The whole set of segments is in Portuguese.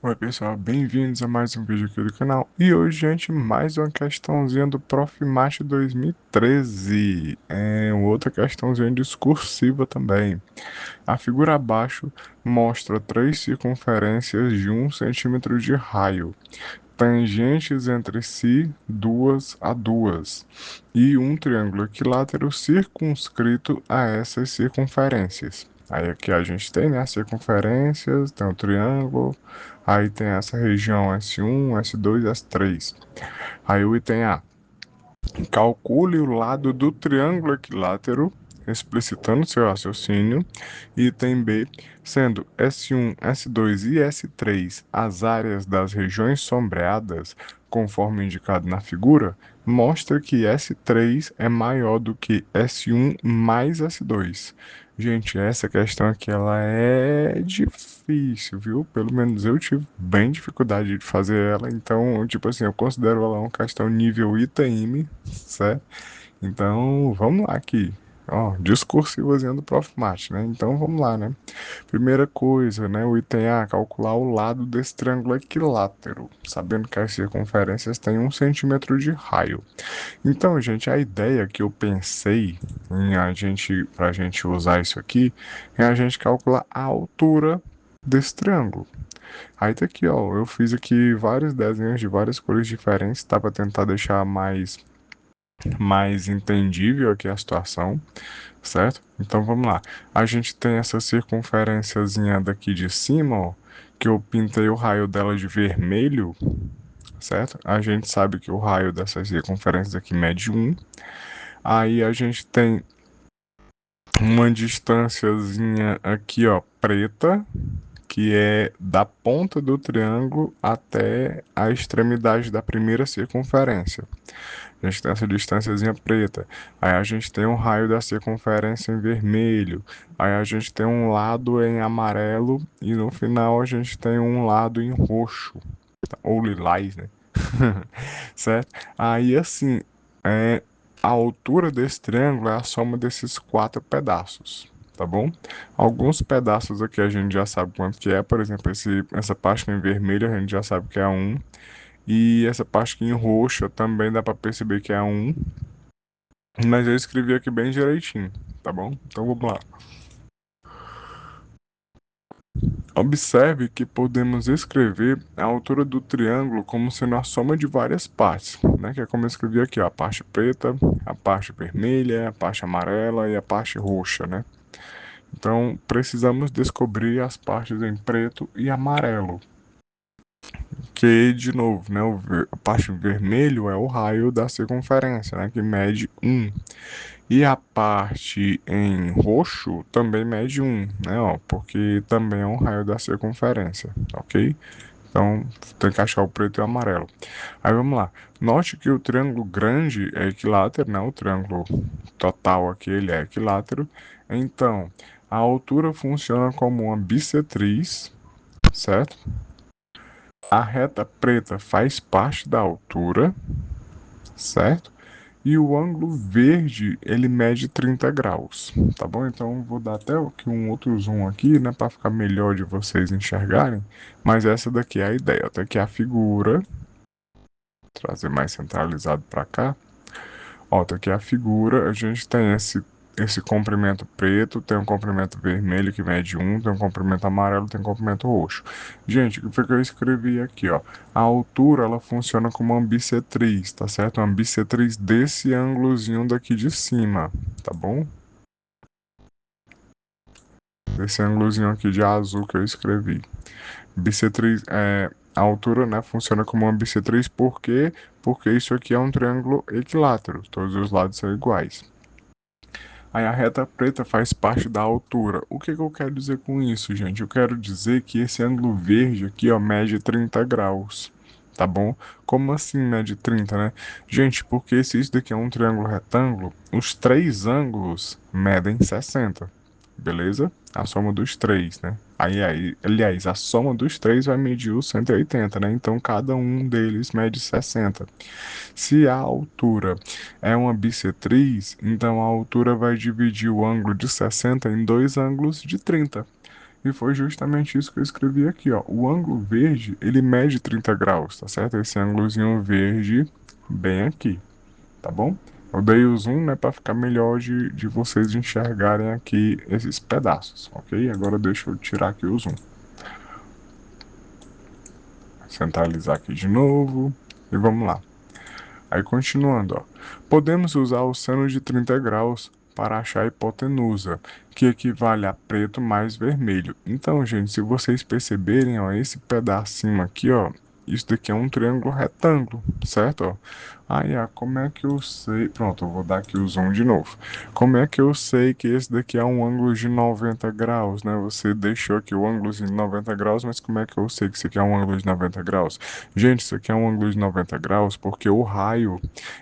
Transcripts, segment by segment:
Oi pessoal, bem-vindos a mais um vídeo aqui do canal. E hoje, gente, mais uma questãozinha do Prof. Mate 2013. Outra questãozinha discursiva também. A figura abaixo mostra três circunferências de 1 cm de raio, tangentes entre si 2 a 2, e um triângulo equilátero circunscrito a essas circunferências. Aí aqui a gente tem, né, as circunferências, tem o triângulo, aí tem essa região S1, S2 e S3. Aí o item A: calcule o lado do triângulo equilátero, explicitando seu raciocínio. Item B: sendo S1, S2 e S3 as áreas das regiões sombreadas, conforme indicado na figura, mostra que S3 é maior do que S1 mais S2. Gente, essa questão aqui ela é difícil, viu? Pelo menos eu tive bem dificuldade de fazer ela, então, tipo assim, eu considero ela uma questão nível ITM, certo? Então, vamos lá aqui. Ó, discursivozinho do Prof. Mate, né? Então, vamos lá, né? Primeira coisa, né? O item A: calcular o lado desse triângulo equilátero, sabendo que as circunferências têm 1 cm de raio. Então, gente, a ideia que eu pensei pra gente usar isso aqui, é a gente calcular a altura desse triângulo. Aí tá aqui, ó, eu fiz aqui vários desenhos de várias cores diferentes, tá? Pra tentar deixar mais entendível aqui a situação, certo? Então vamos lá. A gente tem essa circunferênciazinha daqui de cima, ó, que eu pintei o raio dela de vermelho, certo? A gente sabe que o raio dessas circunferências aqui mede 1. Aí a gente tem uma distânciazinha aqui, ó, preta, que é da ponta do triângulo até a extremidade da primeira circunferência. A gente tem essa distânciazinha preta. Aí a gente tem um raio da circunferência em vermelho. Aí a gente tem um lado em amarelo e no final a gente tem um lado em roxo, tá? Ou lilás, né? Certo? Aí assim, é, a altura desse triângulo é a soma desses quatro pedaços, tá bom? Alguns pedaços aqui a gente já sabe quanto que é, por exemplo, essa parte em vermelho a gente já sabe que é 1, e essa parte aqui em roxa também dá para perceber que é 1, mas eu escrevi aqui bem direitinho, tá bom? Então vamos lá. Observe que podemos escrever a altura do triângulo como sendo a soma de várias partes, né? Que é como eu escrevi aqui, ó, a parte preta, a parte vermelha, a parte amarela e a parte roxa, né? Então precisamos descobrir as partes em preto e amarelo, que de novo, né? A parte vermelho é o raio da circunferência, né? Que mede 1. E a parte em roxo também mede 1, né? Ó, porque também é um raio da circunferência, ok? Então, tem que achar o preto e o amarelo. Aí vamos lá. Note que o triângulo grande é equilátero, né? O triângulo total aqui ele é equilátero. Então, a altura funciona como uma bissetriz, certo? A reta preta faz parte da altura, certo? E o ângulo verde, ele mede 30 graus, tá bom? Então vou dar até aqui um outro zoom aqui, né, para ficar melhor de vocês enxergarem. Mas essa daqui é a ideia. Até aqui a figura, trazer mais centralizado para cá. Ó, tá aqui a figura, a gente tem esse comprimento preto, tem um comprimento vermelho que mede 1, tem um comprimento amarelo, tem um comprimento roxo. Gente, o que foi que eu escrevi aqui, ó? A altura, ela funciona como uma bissetriz, tá certo? Uma bissetriz desse ângulozinho daqui de cima, tá bom? Desse ângulozinho aqui de azul que eu escrevi. Bissetriz, a altura, né, funciona como uma bissetriz, por quê? Porque isso aqui é um triângulo equilátero, todos os lados são iguais. Aí a reta preta faz parte da altura. O que que eu quero dizer com isso, gente? Eu quero dizer que esse ângulo verde aqui, ó, mede 30 graus. Tá bom? Como assim mede 30, né? Gente, porque se isso daqui é um triângulo retângulo, os três ângulos medem 60. Beleza? A soma dos três, né? Aliás, a soma dos três vai medir os 180, né? Então cada um deles mede 60. Se a altura é uma bissetriz, então a altura vai dividir o ângulo de 60 em dois ângulos de 30. E foi justamente isso que eu escrevi aqui, ó. O ângulo verde, ele mede 30 graus, tá certo? Esse ângulozinho verde bem aqui, tá bom? Eu dei o zoom, né, para ficar melhor de vocês enxergarem aqui esses pedaços, ok? Agora deixa eu tirar aqui o zoom. Centralizar aqui de novo e vamos lá. Aí continuando, ó. Podemos usar o seno de 30 graus para achar a hipotenusa, que equivale a preto mais vermelho. Então, gente, se vocês perceberem, ó, esse pedacinho aqui, ó, isso daqui é um triângulo retângulo, certo? Ó. Aí, como é que eu sei? Pronto, eu vou dar aqui o zoom de novo. Como é que eu sei que esse daqui é um ângulo de 90 graus, né? Você deixou aqui o ângulo de 90 graus, mas como é que eu sei que isso aqui é um ângulo de 90 graus? Gente, isso aqui é um ângulo de 90 graus porque o raio,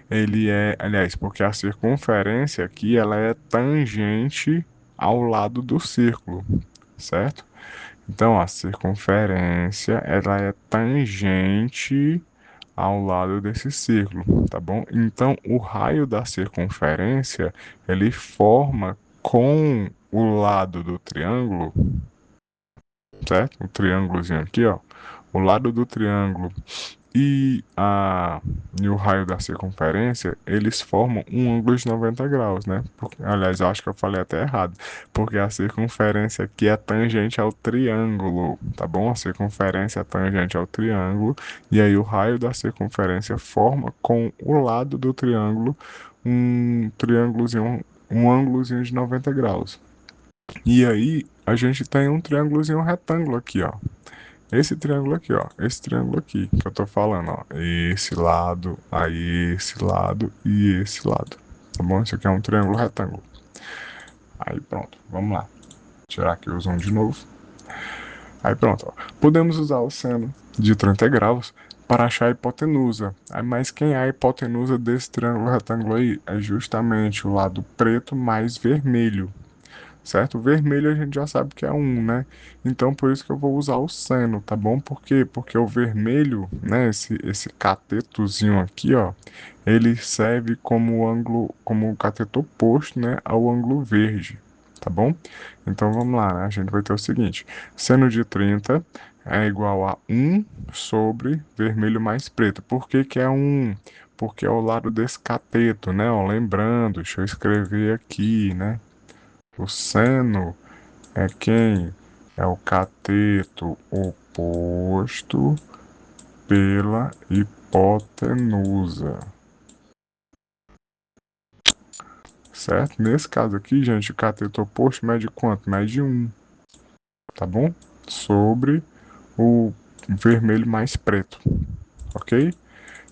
ele é, aliás, porque a circunferência aqui, ela é tangente ao lado do círculo, certo? Então, a circunferência, ela é tangente ao lado desse círculo, tá bom? Então, o raio da circunferência, ele forma com o lado do triângulo, certo? O triângulozinho aqui, ó. O lado do triângulo e o raio da circunferência, eles formam um ângulo de 90 graus, né? Aliás, eu acho que eu falei até errado, porque a circunferência aqui é tangente ao triângulo, tá bom? A circunferência é tangente ao triângulo, e aí o raio da circunferência forma com o lado do triângulo um triângulozinho, um ângulozinho de 90 graus. E aí a gente tem um triângulozinho retângulo aqui, ó. Esse triângulo aqui, ó. Esse triângulo aqui que eu tô falando, ó. Esse lado, aí esse lado e esse lado. Tá bom? Isso aqui é um triângulo retângulo. Aí pronto, vamos lá. Tirar aqui o zoom de novo. Aí pronto, ó. Podemos usar o seno de 30 graus para achar a hipotenusa. Aí, mas quem é a hipotenusa desse triângulo retângulo aí? É justamente o lado preto mais vermelho, certo? O vermelho a gente já sabe que é um, né? Então por isso que eu vou usar o seno, tá bom? Por quê? Porque o vermelho, né? Esse catetozinho aqui, ó, ele serve como ângulo, como o cateto oposto, né? Ao ângulo verde, tá bom? Então vamos lá, né? A gente vai ter o seguinte: seno de 30 é igual a 1 sobre vermelho mais preto. Por que que é 1? Porque é o lado desse cateto, né? Ó, lembrando, deixa eu escrever aqui, né? O seno é quem? É o cateto oposto pela hipotenusa, certo? Nesse caso aqui, gente, o cateto oposto mede quanto? Mede 1, tá bom? Sobre o vermelho mais preto, ok?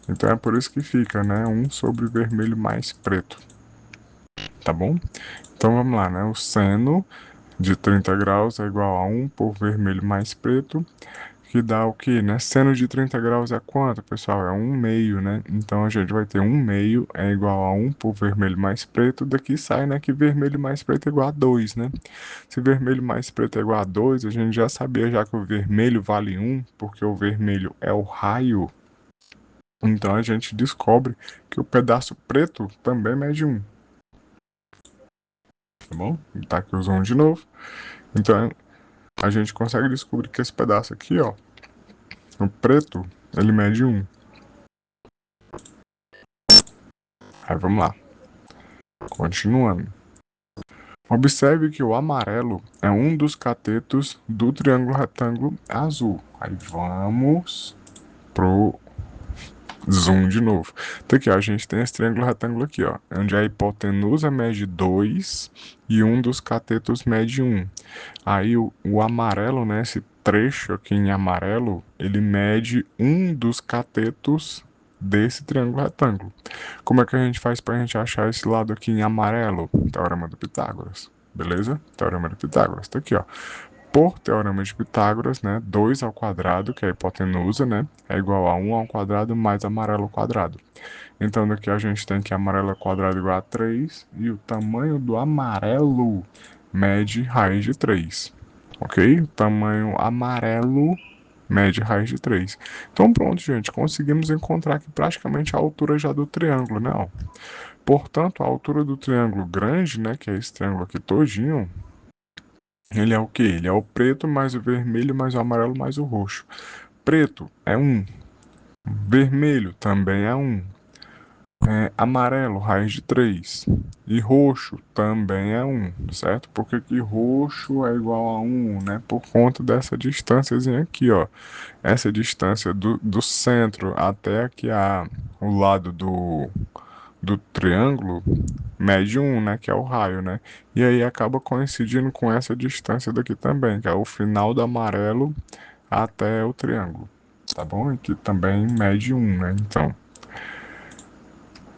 Então é por isso que fica, né? 1 sobre o vermelho mais preto, tá bom? Então vamos lá, né? O seno de 30 graus é igual a 1 por vermelho mais preto, que dá o que, né? Seno de 30 graus é quanto, pessoal? É 1 meio, né? Então a gente vai ter 1 meio é igual a 1 por vermelho mais preto. Daqui sai, né, que vermelho mais preto é igual a 2, né? Se vermelho mais preto é igual a 2, a gente já sabia já que o vermelho vale 1, porque o vermelho é o raio. Então a gente descobre que o pedaço preto também mede 1, tá bom? Tá aqui o zoom de novo. Então a gente consegue descobrir que esse pedaço aqui, ó, o preto, ele mede 1. Aí vamos lá, continuando. Observe que o amarelo é um dos catetos do triângulo retângulo azul. Aí vamos pro zoom de novo. Então aqui, ó, a gente tem esse triângulo retângulo aqui, ó, onde a hipotenusa mede 2 e um dos catetos mede 1. Aí o amarelo, né, esse trecho aqui em amarelo, ele mede um dos catetos desse triângulo retângulo. Como é que a gente faz para a gente achar esse lado aqui em amarelo? Teorema de Pitágoras. Beleza? Teorema de Pitágoras. Tá aqui, ó. Por teorema de Pitágoras, né, 2 ao quadrado, que é a hipotenusa, né, é igual a 1 ao quadrado mais amarelo ao quadrado. Então daqui a gente tem que amarelo ao quadrado igual a 3 e o tamanho do amarelo mede raiz de 3. Ok? O tamanho amarelo mede raiz de 3. Então pronto, gente, conseguimos encontrar aqui praticamente a altura já do triângulo, né? Ó. Portanto, a altura do triângulo grande, né, que é esse triângulo aqui todinho, Ele é o quê? Ele é o preto mais o vermelho mais o amarelo mais o roxo. Preto é um, vermelho também é um, amarelo, raiz de 3. E roxo também é um, certo? Porque que roxo é igual a um, né? Por conta dessa distânciazinha aqui, ó. Essa distância do centro até aqui o lado do triângulo mede um, né? Que é o raio, né? E aí acaba coincidindo com essa distância daqui também, que é o final do amarelo até o triângulo. Tá bom? E que também mede um, né? Então.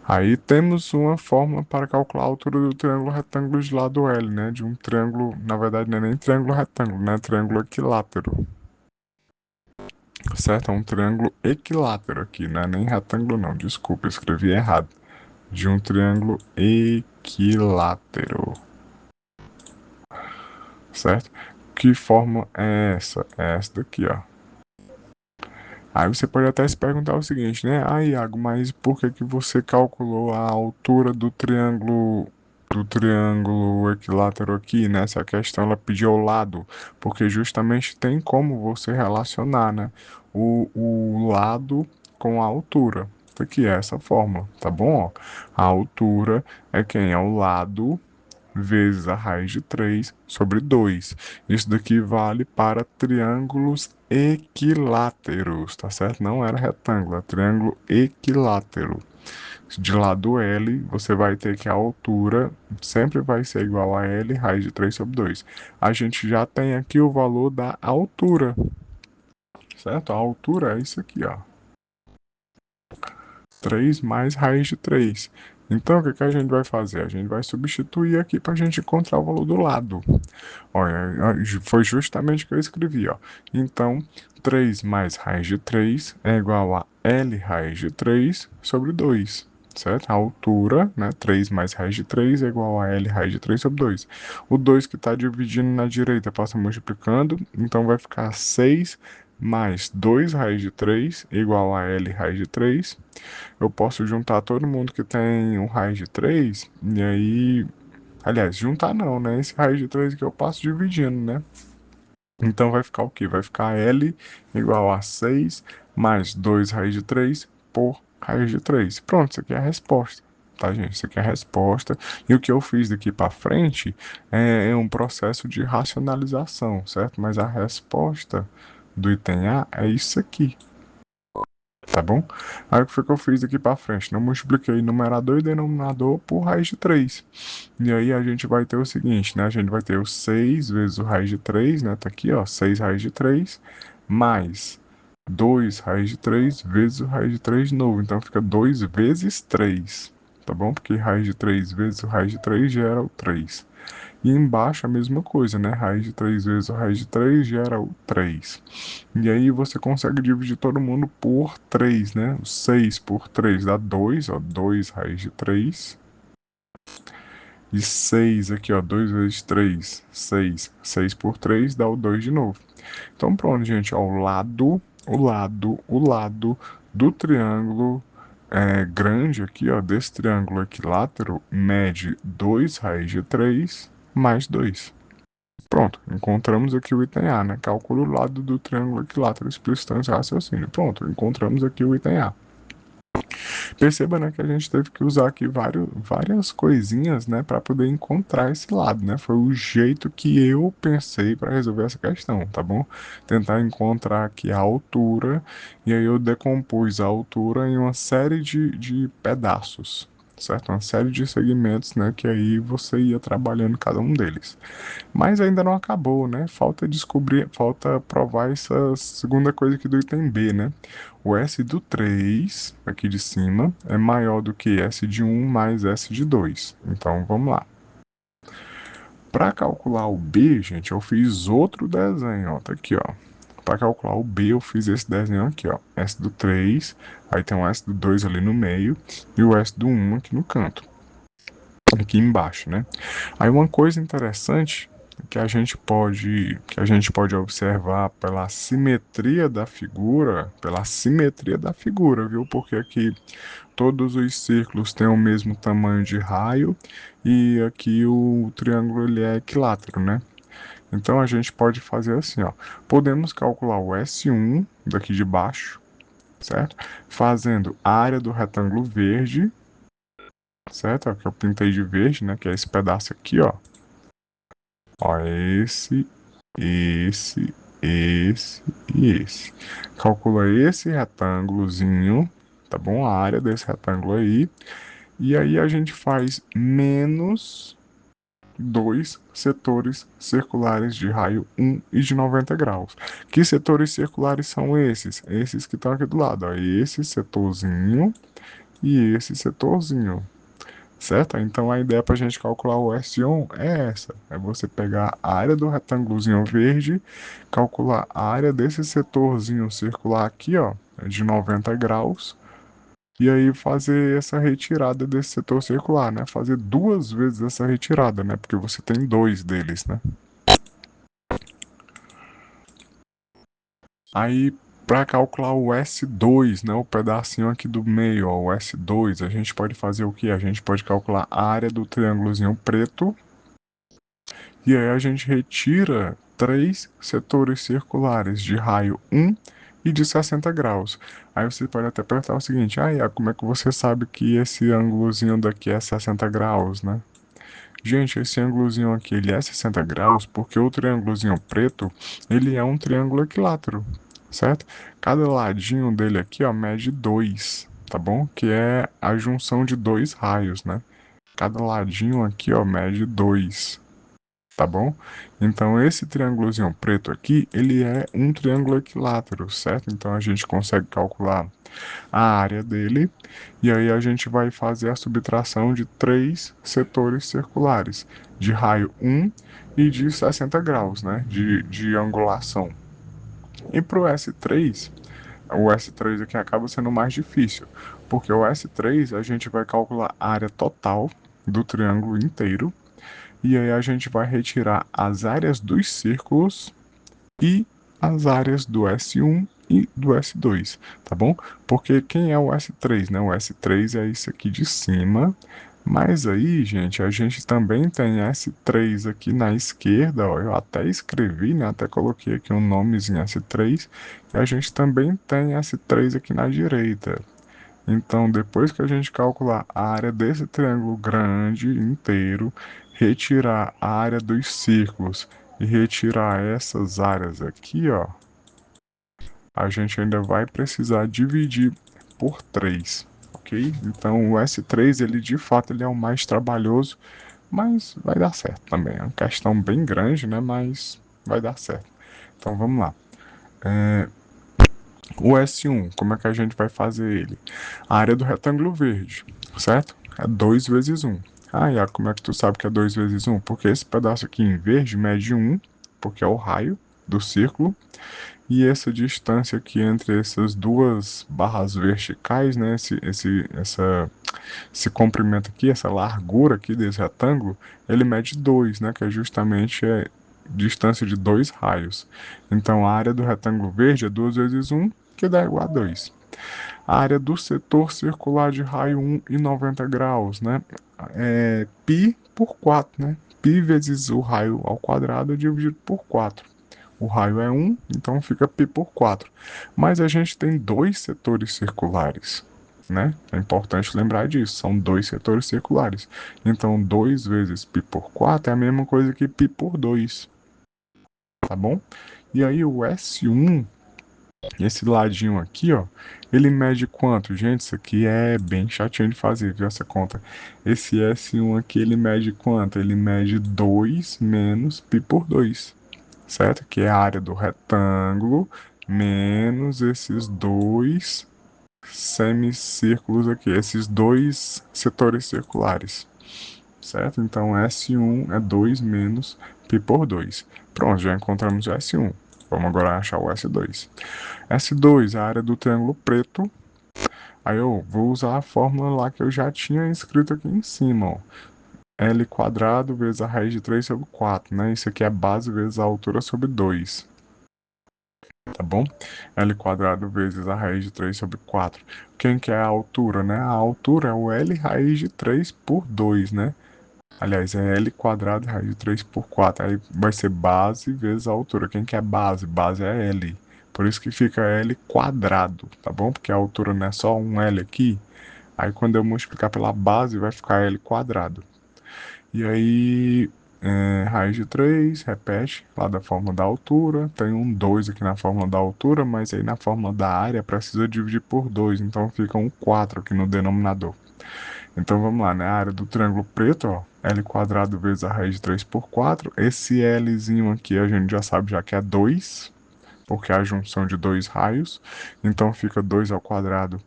Aí temos uma fórmula para calcular a altura do triângulo retângulo de lado L, né? De um triângulo, na verdade não é nem triângulo retângulo, né? Triângulo equilátero, certo? É um triângulo equilátero aqui, não é nem retângulo não, desculpa, eu escrevi errado. De um triângulo equilátero, certo? Que forma é essa? É essa daqui, ó. Aí você pode até se perguntar o seguinte, né? Ah, Iago, mas por que que você calculou a altura do triângulo equilátero aqui, né? Essa questão ela pediu ao lado, porque justamente tem como você relacionar, né? O lado com a altura. Isso aqui é essa fórmula, tá bom? Ó, a altura é quem? É o lado vezes a raiz de 3 sobre 2. Isso daqui vale para triângulos equiláteros, tá certo? Não era retângulo, é triângulo equilátero. De lado L, você vai ter que a altura sempre vai ser igual a L raiz de 3 sobre 2. A gente já tem aqui o valor da altura, certo? A altura é isso aqui, ó. 3 mais raiz de 3. Então, o que que a gente vai fazer? A gente vai substituir aqui para a gente encontrar o valor do lado. Olha, foi justamente o que eu escrevi, ó. Então, 3 mais raiz de 3 é igual a L raiz de 3 sobre 2, certo? A altura, né, 3 mais raiz de 3 é igual a L raiz de 3 sobre 2. O 2 que está dividindo na direita passa multiplicando, então vai ficar 6 mais 2 raiz de 3 igual a L raiz de 3. Eu posso juntar todo mundo que tem um raiz de 3 e aí. Aliás, juntar não, né? Esse raiz de 3 aqui eu passo dividindo, né? Então vai ficar o quê? Vai ficar L igual a 6 mais 2 raiz de 3 por raiz de 3. Pronto, isso aqui é a resposta. Tá, gente? Isso aqui é a resposta. E o que eu fiz daqui para frente é um processo de racionalização, certo? Mas a resposta do item A é isso aqui. Tá bom? Aí o que foi que eu fiz aqui para frente? Não multipliquei numerador e denominador por raiz de 3. E aí a gente vai ter o seguinte, né? A gente vai ter o 6 vezes o raiz de 3, né? Tá aqui, ó, 6 raiz de 3, mais 2 raiz de 3 vezes o raiz de 3 de novo. Então fica 2 vezes 3, tá bom? Porque raiz de 3 vezes o raiz de 3 gera o 3. E embaixo a mesma coisa, né? Raiz de 3 vezes a raiz de 3 gera o 3. E aí você consegue dividir todo mundo por 3, né? O 6 por 3 dá 2, ó. 2 raiz de 3. E 6 aqui, ó. 2 vezes 3, 6. 6 por 3 dá o 2 de novo. Então pronto, gente. Ó, o lado do triângulo grande aqui, ó. Desse triângulo equilátero mede 2 raiz de 3 mais 2. Pronto, encontramos aqui o item A, né? Calcula o lado do triângulo equilátero explicitando esse raciocínio. Pronto, encontramos aqui o item A. Perceba, né, que a gente teve que usar aqui várias coisinhas, né, para poder encontrar esse lado, né? Foi o jeito que eu pensei para resolver essa questão, tá bom? Tentar encontrar aqui a altura, e aí eu decompus a altura em uma série de pedaços, certo? Uma série de segmentos, né, que aí você ia trabalhando cada um deles. Mas ainda não acabou, né? Falta descobrir, falta provar essa segunda coisa aqui do item B, né? O S do 3 aqui de cima, é maior do que S de 1 mais S de 2. Então, vamos lá. Para calcular o B, gente, eu fiz outro desenho, ó. Tá aqui, ó. Para calcular o B, eu fiz esse desenho aqui, ó. S do 3, aí tem o S do 2 ali no meio e o S do 1 aqui no canto. Aqui embaixo, né? Aí uma coisa interessante que a gente pode observar pela simetria da figura, viu? Porque aqui todos os círculos têm o mesmo tamanho de raio e aqui o triângulo ele é equilátero, né? Então a gente pode fazer assim, ó. Podemos calcular o S1 daqui de baixo, certo? Fazendo a área do retângulo verde, certo? Ó, que eu pintei de verde, né? Que é esse pedaço aqui, ó. Ó, esse, esse e esse. Calcula esse retângulozinho, tá bom? A área desse retângulo aí. E aí a gente faz menos dois setores circulares de raio 1 e de 90 graus. Que setores circulares são esses? Esses que estão aqui do lado, ó. Esse setorzinho e esse setorzinho, certo? Então a ideia para a gente calcular o S1 é essa: é você pegar a área do retângulozinho verde, calcular a área desse setorzinho circular aqui, ó, de 90 graus, e aí fazer essa retirada desse setor circular, né? Fazer duas vezes essa retirada, né? Porque você tem dois deles, né? Aí, para calcular o S2, né, o pedacinho aqui do meio, ó, o S2, a gente pode fazer o que? A gente pode calcular a área do triângulozinho preto, e aí a gente retira três setores circulares de raio 1 e de 60 graus. Aí você pode até perguntar o seguinte: ah, Iago, como é que você sabe que esse ângulozinho daqui é 60 graus, né? Gente, esse ângulozinho aqui, ele é 60 graus porque o triângulozinho preto, ele é um triângulo equilátero, certo? Cada ladinho dele aqui, ó, mede 2, tá bom? Que é a junção de dois raios, né? Cada ladinho aqui, ó, mede 2, tá bom? Então, esse triângulozinho preto aqui, ele é um triângulo equilátero, certo? Então, a gente consegue calcular a área dele, e aí a gente vai fazer a subtração de três setores circulares, de raio 1 e de 60 graus, né, de angulação. E para o S3 aqui acaba sendo mais difícil, porque o S3 a gente vai calcular a área total do triângulo inteiro, e aí a gente vai retirar as áreas dos círculos e as áreas do S1 e do S2, tá bom? Porque quem é o S3, né? O S3 é isso aqui de cima, mas aí, gente, a gente também tem S3 aqui na esquerda, ó, eu até escrevi, né? Até coloquei aqui um nomezinho S3, e a gente também tem S3 aqui na direita. Então, depois que a gente calcular a área desse triângulo grande inteiro, retirar a área dos círculos e retirar essas áreas aqui, ó, a gente ainda vai precisar dividir por 3, ok? Então, o S3, ele de fato ele é o mais trabalhoso, mas vai dar certo também. É uma questão bem grande, né? Mas vai dar certo. Então, vamos lá. O S1, como é que a gente vai fazer ele? A área do retângulo verde, certo? É 2 vezes um. Ah, Iago, como é que tu sabe que é 2 vezes um? Porque esse pedaço aqui em verde mede um, porque é o raio do círculo, e essa distância aqui entre essas duas barras verticais, né? Esse comprimento aqui, essa largura aqui desse retângulo, ele mede 2, né? Que é justamente a distância de dois raios. Então a área do retângulo verde é 2 vezes um, que dá igual a 2. A área do setor circular de raio 1 e 90 graus, né? É π por 4, né? Π vezes o raio ao quadrado dividido por 4. O raio é 1, então fica π por 4. Mas a gente tem dois setores circulares, né? É importante lembrar disso, são dois setores circulares. Então 2 vezes π por 4 é a mesma coisa que π por 2, tá bom? E aí o S1, esse ladinho aqui, ó, ele mede quanto? Gente, isso aqui é bem chatinho de fazer, viu, essa conta. Esse S1 aqui, ele mede quanto? Ele mede 2 menos π por 2, certo? Que é a área do retângulo menos esses dois semicírculos aqui, esses dois setores circulares, certo? Então S1 é 2 menos π por 2. Pronto, já encontramos o S1. Vamos agora achar o S2. S2 é a área do triângulo preto. Aí eu vou usar a fórmula lá que eu já tinha escrito aqui em cima, ó. L quadrado vezes a raiz de 3 sobre 4, né? Isso aqui é base vezes a altura sobre 2, tá bom? L quadrado vezes a raiz de 3 sobre 4. Quem que é a altura, né? A altura é o L raiz de 3 por 2, né? Aliás, é L quadrado raiz de 3 por 4. Aí vai ser base vezes a altura. Quem que é base? Base é L. Por isso que fica L quadrado, tá bom? Porque a altura não é só um L aqui. Aí quando eu multiplicar pela base vai ficar L quadrado. E aí, raiz de 3 repete lá da fórmula da altura. Tem um 2 aqui na fórmula da altura, mas aí na fórmula da área precisa dividir por 2. Então fica um 4 aqui no denominador. Então vamos lá, né? A área do triângulo preto, ó, L quadrado vezes a raiz de 3 por 4. Esse Lzinho aqui a gente já sabe já que é 2, porque é a junção de dois raios. Então fica 2 ao quadrado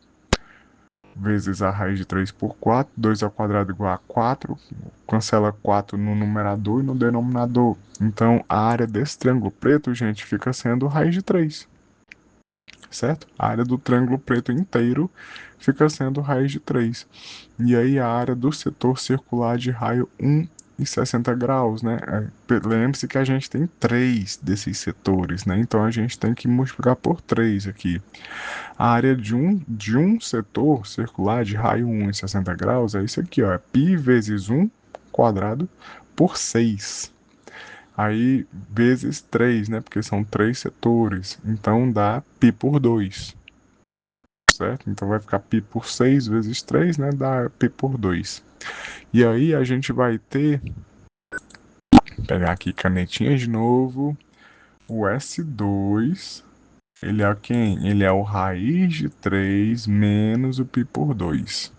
vezes a raiz de 3 por 4. 2 ao quadrado igual a 4. Cancela 4 no numerador e no denominador. Então a área desse triângulo preto, gente, fica sendo raiz de 3. Certo? A área do triângulo preto inteiro fica sendo raiz de 3. E aí a área do setor circular de raio 1,60 graus, né? Lembre-se que a gente tem 3 desses setores, né? Então a gente tem que multiplicar por 3 aqui. A área de um setor circular de raio 1,60 graus é isso aqui, ó. É π vezes 1 quadrado por 6. Aí vezes 3, né? Porque são 3 setores. Então dá π por 2. Certo? Então vai ficar π por 6 vezes 3, né? Dá π por 2. E aí a gente vai ter, pegar aqui canetinha de novo, o S2, ele é quem? Ele é o raiz de 3 menos o π por 2.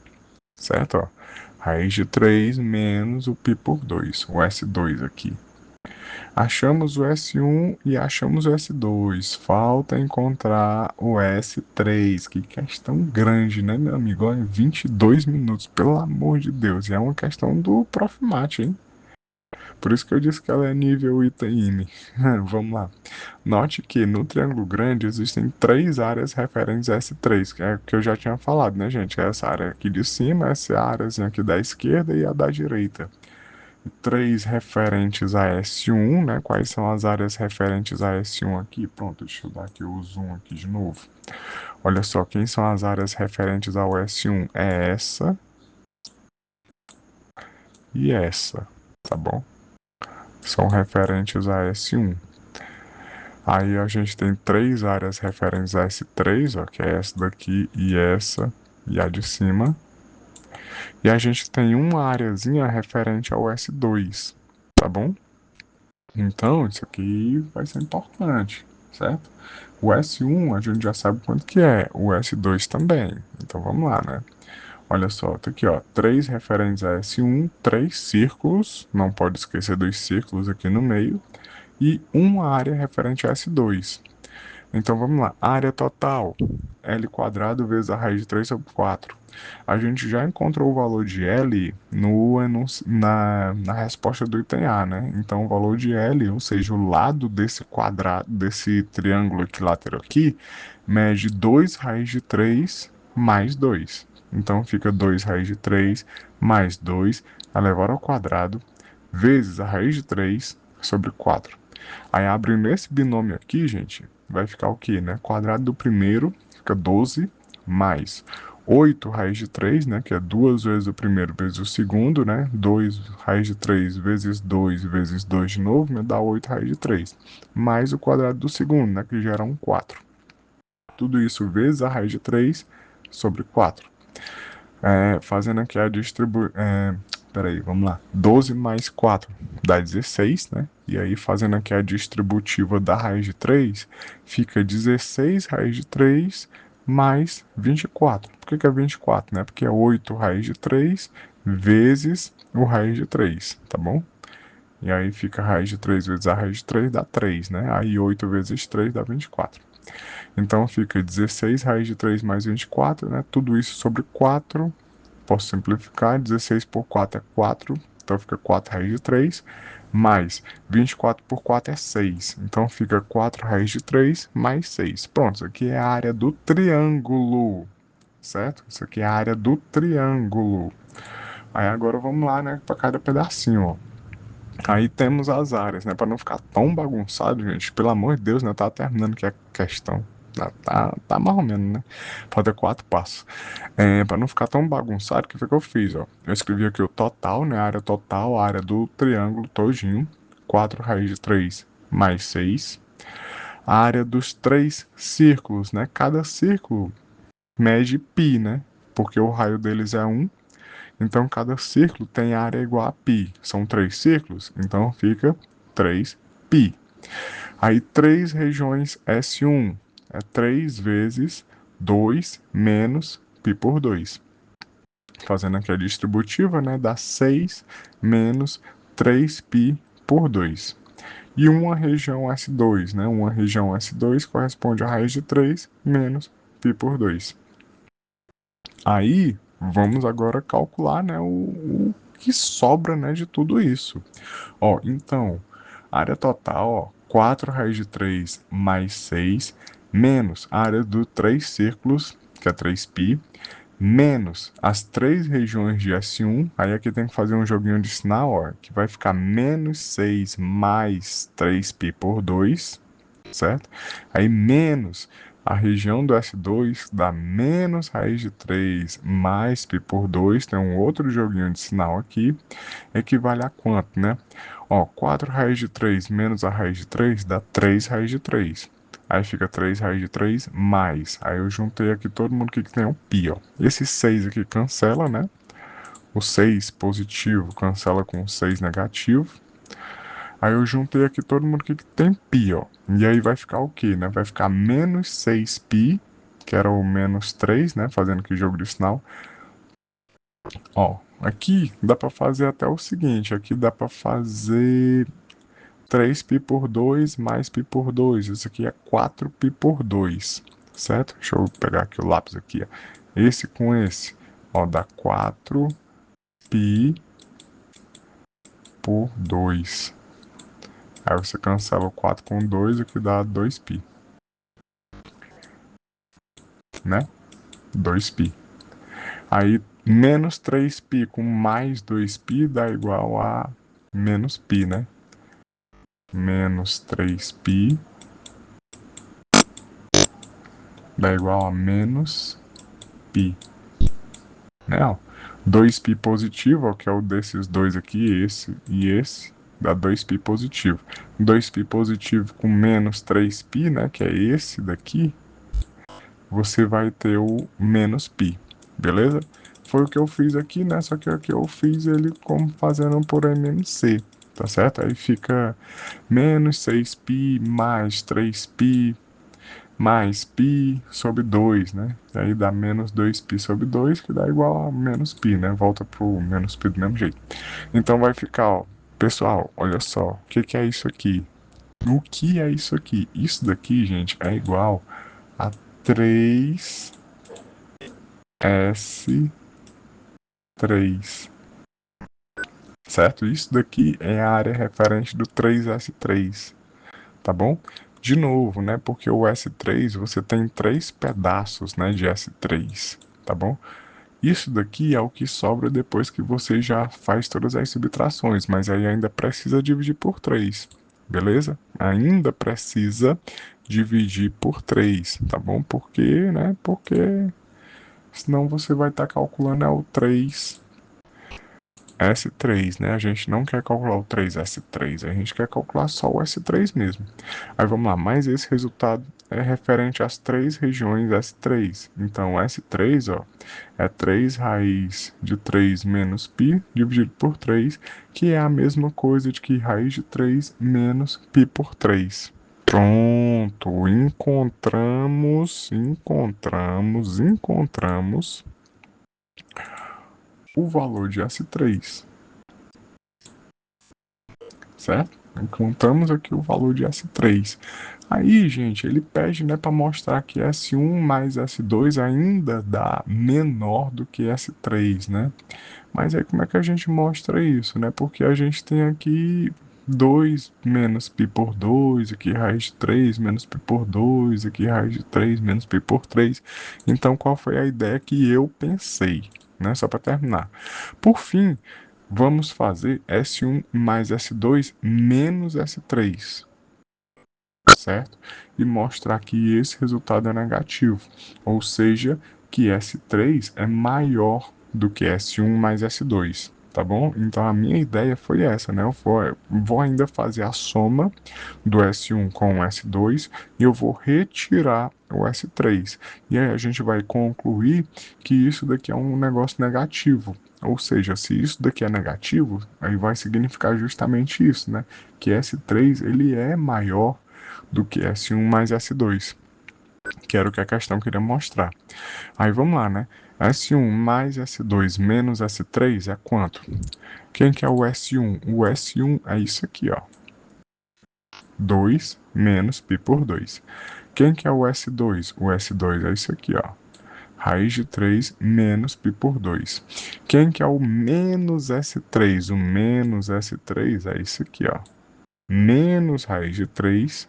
Certo? Ó. Raiz de 3 menos o π por 2, o S2 aqui. Achamos o S1 e achamos o S2. Falta encontrar o S3. Que questão grande, né, meu amigo? Olha, 22 minutos, pelo amor de Deus. E é uma questão do Prof. Mate, hein? Por isso que eu disse que ela é nível ITM. Vamos lá. Note que no triângulo grande existem 3 áreas referentes a S3, que é o que eu já tinha falado, né, gente? Essa área aqui de cima, essa área aqui da esquerda e a da direita. 3 referentes a S1, né? Quais são as áreas referentes a S1 aqui? Pronto, deixa eu dar aqui o zoom aqui de novo. Olha só, quem são as áreas referentes ao S1? É essa e essa, tá bom? São referentes a S1. Aí a gente tem 3 áreas referentes a S3, ó, que é essa daqui e a de cima. E a gente tem uma areazinha referente ao S2, tá bom? Então, isso aqui vai ser importante, certo? O S1 a gente já sabe quanto que é, o S2 também. Então vamos lá, né? Olha só, tá aqui ó, 3 referentes a S1, 3 círculos, não pode esquecer dos círculos aqui no meio, e uma área referente a S2. Então vamos lá, área total, L quadrado vezes a raiz de 3 sobre 4. A gente já encontrou o valor de L na resposta do item A, né? Então o valor de L, ou seja, o lado desse quadrado, desse triângulo equilátero aqui, mede 2 raiz de 3 mais 2. Então fica 2 raiz de 3 mais 2 elevado ao quadrado vezes a raiz de 3 sobre 4. Aí abrindo esse binômio aqui, gente, vai ficar o quê, né? Quadrado do primeiro fica 12 mais 8 raiz de 3, né? Que é 2 vezes o primeiro vezes o segundo, né? 2 raiz de 3 vezes 2 vezes 2 de novo, né? Dá 8 raiz de 3. Mais o quadrado do segundo, né? Que gera um 4. Tudo isso vezes a raiz de 3 sobre 4. Fazendo aqui a distribuição. Peraí, vamos lá. 12 mais 4 dá 16, né? E aí, fazendo aqui a distributiva da raiz de 3, fica 16 raiz de 3 mais 24. Por que é 24, né? Porque é 8 raiz de 3 vezes o raiz de 3, tá bom? E aí fica a raiz de 3 vezes a raiz de 3 dá 3, né? Aí 8 vezes 3 dá 24. Então fica 16 raiz de 3 mais 24, né? Tudo isso sobre 4. Posso simplificar, 16 por 4 é 4, então fica 4 raiz de 3, mais 24 por 4 é 6, então fica 4 raiz de 3 mais 6. Pronto, isso aqui é a área do triângulo, certo? Isso aqui é a área do triângulo. Aí agora vamos lá, né, para cada pedacinho, ó. Aí temos as áreas, né, para não ficar tão bagunçado, gente, pelo amor de Deus, né, tá terminando aqui a questão. Tá mais ou menos, né? Falta 4 passos. Para não ficar tão bagunçado, o que foi que eu fiz, ó? Eu escrevi aqui o total, né? A área total, a área do triângulo todinho. 4 raiz de 3 mais 6. A área dos 3 círculos, né? Cada círculo mede π, né? Porque o raio deles é 1. Então, cada círculo tem área igual a π. São 3 círculos, então fica 3π. Aí, 3 regiões S1 é 3 vezes 2 menos π por 2. Fazendo aqui a distributiva, né, dá 6 menos 3π por 2. E uma região S2, né, uma região S2 corresponde à raiz de 3 menos π por 2. Aí, vamos agora calcular, né, o que sobra, né, de tudo isso. Ó, então, área total, ó, 4 raiz de 3 mais 6, menos a área dos 3 círculos, que é 3π, menos as 3 regiões de S1, aí aqui tem que fazer um joguinho de sinal, ó, que vai ficar menos 6 mais 3π por 2, certo? Aí menos a região do S2 dá menos raiz de 3 mais π por 2, tem um outro joguinho de sinal aqui, equivale a quanto, né? Ó, 4 raiz de 3 menos a raiz de 3 dá 3 raiz de 3. Aí fica 3 raiz de 3 mais. Aí eu juntei aqui todo mundo que tem um π, ó. Esse 6 aqui cancela, né? O 6 positivo cancela com o 6 negativo. Aí eu juntei aqui todo mundo que tem π, ó. E aí vai ficar o quê, né? Vai ficar menos 6π, que era o menos 3, né? Fazendo aqui jogo de sinal. Ó, aqui dá para fazer até o seguinte, aqui dá para fazer 3π por 2 mais π por 2. Isso aqui é 4π por 2, certo? Deixa eu pegar aqui o lápis aqui, ó. Esse com esse, ó, dá 4π por 2. Aí você cancela o 4 com 2, o que dá 2π, né? 2π. Aí menos 3π com mais 2π dá igual a menos π, né? Menos 3π dá igual a menos π, né? Ó, 2π positivo, ó, que é o desses dois aqui, esse e esse, dá 2π positivo. 2π positivo com menos 3π, né, que é esse daqui, você vai ter o menos π, beleza? Foi o que eu fiz aqui, né, só que aqui eu fiz ele como fazendo por MMC, tá certo? Aí fica menos 6π mais 3π mais π sobre 2, né? E aí dá menos 2π sobre 2, que dá igual a menos π, né? Volta pro menos π do mesmo jeito. Então vai ficar, ó, pessoal, olha só, o que que é isso aqui? O que é isso aqui? Isso daqui, gente, é igual a 3S3, certo? Isso daqui é a área referente do 3S3, tá bom? De novo, né? Porque o S3 você tem 3 pedaços, né, de S3, tá bom? Isso daqui é o que sobra depois que você já faz todas as subtrações, mas aí ainda precisa dividir por 3, beleza? Ainda precisa dividir por 3, tá bom? Porque, né? Porque senão você vai estar calculando o 3 S3, né? A gente não quer calcular o 3S3, a gente quer calcular só o S3 mesmo. Aí vamos lá, mas esse resultado é referente às 3 regiões S3. Então S3, ó, é 3 raiz de 3 menos π dividido por 3, que é a mesma coisa de que raiz de 3 menos π por 3. Pronto, encontramos o valor de S3, certo? Encontramos aqui o valor de S3. Aí, gente, ele pede, né, para mostrar que S1 mais S2 ainda dá menor do que S3, né? Mas aí como é que a gente mostra isso, né? Porque a gente tem aqui 2 menos π por 2, aqui raiz de 3 menos π por 2, aqui raiz de 3 menos π por 3. Então, qual foi a ideia que eu pensei, né? Só para terminar. Por fim, vamos fazer S1 mais S2 menos S3. certo? E mostrar que esse resultado é negativo, ou seja, que S3 é maior do que S1 mais S2, tá bom? Então a minha ideia foi essa, né? Eu vou ainda fazer a soma do S1 com o S2 e eu vou retirar o S3. E aí a gente vai concluir que isso daqui é um negócio negativo. Ou seja, se isso daqui é negativo, aí vai significar justamente isso, né? Que S3 ele é maior do que S1 mais S2, que era o que a questão queria mostrar. Aí vamos lá, né? S1 mais S2 menos S3 é quanto? Quem que é o S1? O S1 é isso aqui, ó. 2 menos π por 2. Quem que é o S2? O S2 é isso aqui, ó. Raiz de 3 menos π por 2. Quem que é o menos S3? O menos S3 é isso aqui, ó. Menos raiz de 3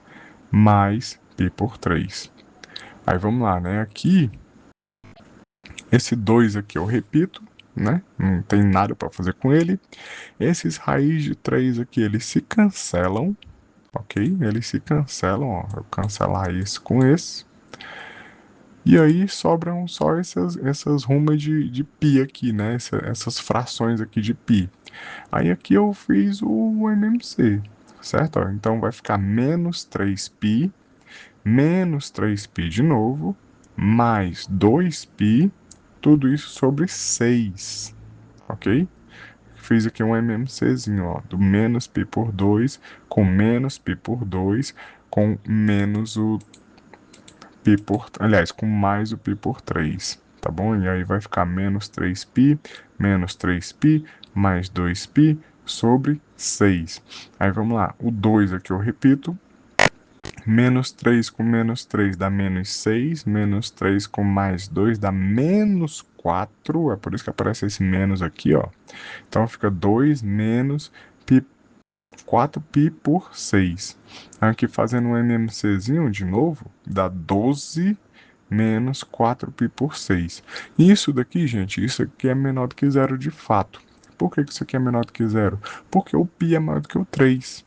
mais π por 3. Aí vamos lá, né? Aqui, esse 2 aqui eu repito, né? Não tem nada para fazer com ele. Esses raiz de 3 aqui, eles se cancelam, ok? Eles se cancelam, ó. Eu cancelar esse com esse. E aí sobram só essas rumas de π aqui, né? Essas frações aqui de π. Aí aqui eu fiz o MMC, certo? Ó, então vai ficar menos 3π, menos 3π de novo, mais 2π, tudo isso sobre 6, ok? Fiz aqui um MMCzinho, ó, do menos π por 2, com menos π por 2, com menos o π por... Aliás, com mais o π por 3, tá bom? E aí vai ficar menos 3π, menos 3π, mais 2π sobre 6. Aí vamos lá, o 2 aqui eu repito, menos 3 com menos 3 dá menos 6, menos 3 com mais 2 dá menos 4, é por isso que aparece esse menos aqui, ó. Então fica 2 menos π, 4π por 6. Aqui fazendo um MMCzinho de novo, dá 12 menos 4π por 6. E isso daqui, gente, isso aqui é menor do que zero de fato. Por que isso aqui é menor do que zero? Porque o π é maior do que o 3.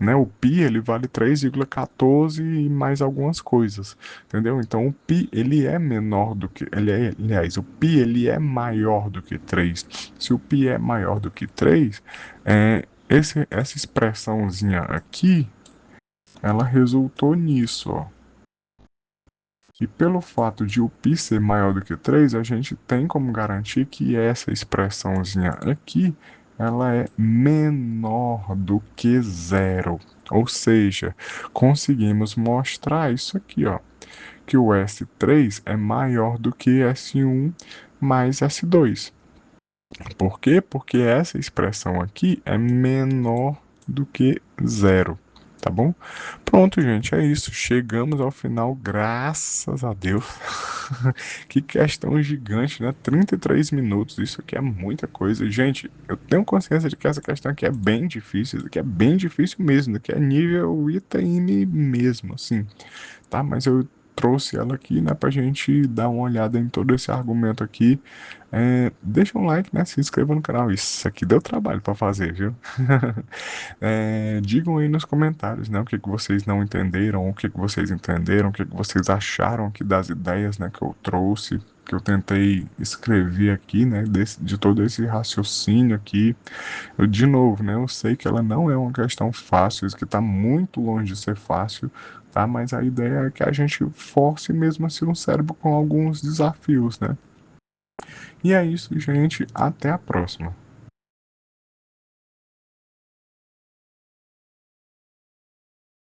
Né? O π ele vale 3,14 e mais algumas coisas, entendeu? Então o π ele é menor do que, aliás, o π ele é maior do que 3. Se o π é maior do que 3, essa expressãozinha aqui, ela resultou nisso, ó. E pelo fato de o π ser maior do que 3, a gente tem como garantir que essa expressãozinha aqui, ela é menor do que zero. Ou seja, conseguimos mostrar isso aqui, ó, que o S3 é maior do que S1 mais S2. Por quê? Porque essa expressão aqui é menor do que zero, tá bom? Pronto, gente, é isso. Chegamos ao final, graças a Deus. Que questão gigante, né? 33 minutos, isso aqui é muita coisa. Gente, eu tenho consciência de que essa questão aqui é bem difícil, isso aqui é bem difícil mesmo, isso aqui é nível Itaime mesmo, assim, tá? Mas eu trouxe ela aqui, né, pra gente dar uma olhada em todo esse argumento aqui. Deixa um like, né? Se inscreva no canal. Isso aqui deu trabalho pra fazer, viu? Digam aí nos comentários, né? O que vocês não entenderam, o que vocês entenderam, o que vocês acharam aqui das ideias, né, que eu trouxe, que eu tentei escrever aqui, né? De todo esse raciocínio aqui. De novo, né? Eu sei que ela não é uma questão fácil, isso que está muito longe de ser fácil, tá? Mas a ideia é que a gente force mesmo assim o cérebro com alguns desafios, né? E é isso, gente. Até a próxima.